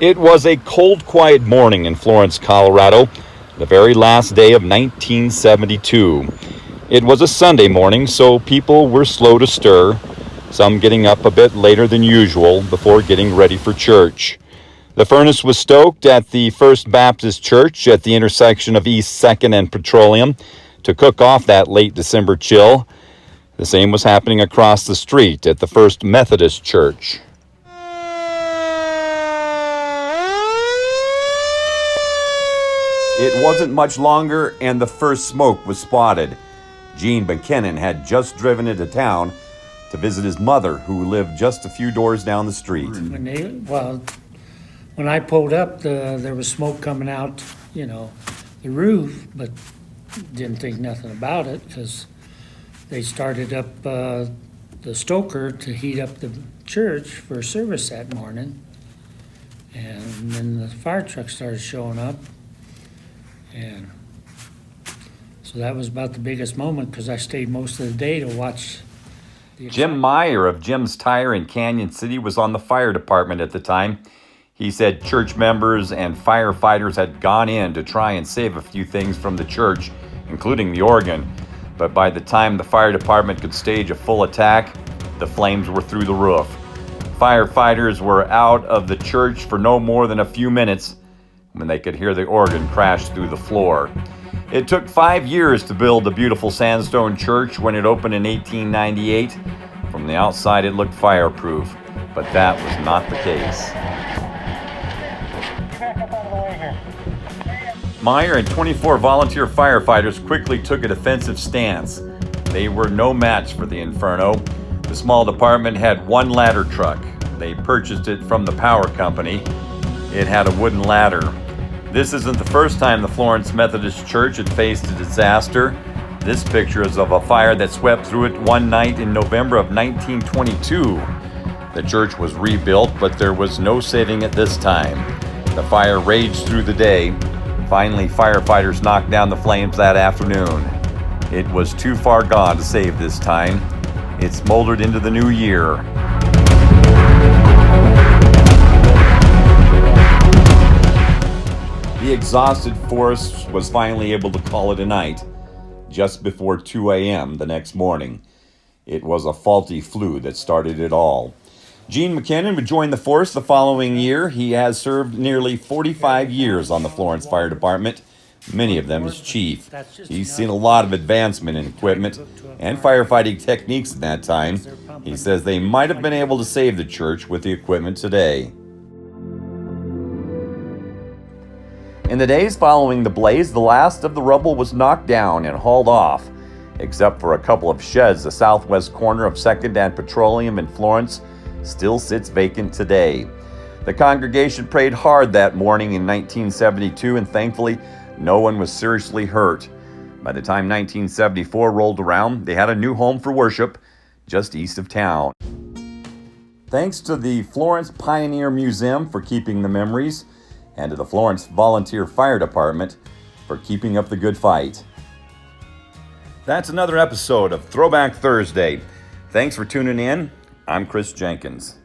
It was a cold, quiet morning in Florence, Colorado, the very last day of 1972. It was a Sunday morning, so people were slow to stir, some getting up a bit later than usual before getting ready for church. The furnace was stoked at the First Baptist Church at the intersection of East 2nd and Petroleum to cook off that late December chill. The same was happening across the street at the First Methodist Church. It wasn't much longer, and the first smoke was spotted. Gene McKinnon had just driven into town to visit his mother, who lived just a few doors down the street. When I pulled up, there was smoke coming out, the roof, but didn't think nothing about it because they started up the stoker to heat up the church for service that morning. And then the fire truck started showing up. And so that was about the biggest moment because I stayed most of the day to watch. Jim Meyer of Jim's Tire in Canyon City was on the fire department at the time. He said church members and firefighters had gone in to try and save a few things from the church, including the organ. But by the time the fire department could stage a full attack, the flames were through the roof. Firefighters were out of the church for no more than a few minutes when they could hear the organ crash through the floor. It took 5 years to build the beautiful sandstone church when it opened in 1898. From the outside, it looked fireproof, but that was not the case. Meyer and 24 volunteer firefighters quickly took a defensive stance. They were no match for the inferno. The small department had one ladder truck. They purchased it from the power company. It had a wooden ladder. This isn't the first time the Florence Methodist Church had faced a disaster. This picture is of a fire that swept through it one night in November of 1922. The church was rebuilt, but there was no saving it this time. The fire raged through the day. Finally, firefighters knocked down the flames that afternoon. It was too far gone to save this time. It smoldered into the new year. The exhausted force was finally able to call it a night, just before 2 a.m. the next morning. It was a faulty flue that started it all. Gene McKinnon would join the force the following year. He has served nearly 45 years on the Florence Fire Department, many of them as chief. He's seen a lot of advancement in equipment and firefighting techniques in that time. He says they might have been able to save the church with the equipment today. In the days following the blaze, the last of the rubble was knocked down and hauled off. Except for a couple of sheds, the southwest corner of 2nd and Petroleum in Florence still sits vacant today. The congregation prayed hard that morning in 1972, and thankfully, no one was seriously hurt. By the time 1974 rolled around, they had a new home for worship just east of town. Thanks to the Florence Pioneer Museum for keeping the memories, and to the Florence Volunteer Fire Department for keeping up the good fight. That's another episode of Throwback Thursday. Thanks for tuning in. I'm Chris Jenkins.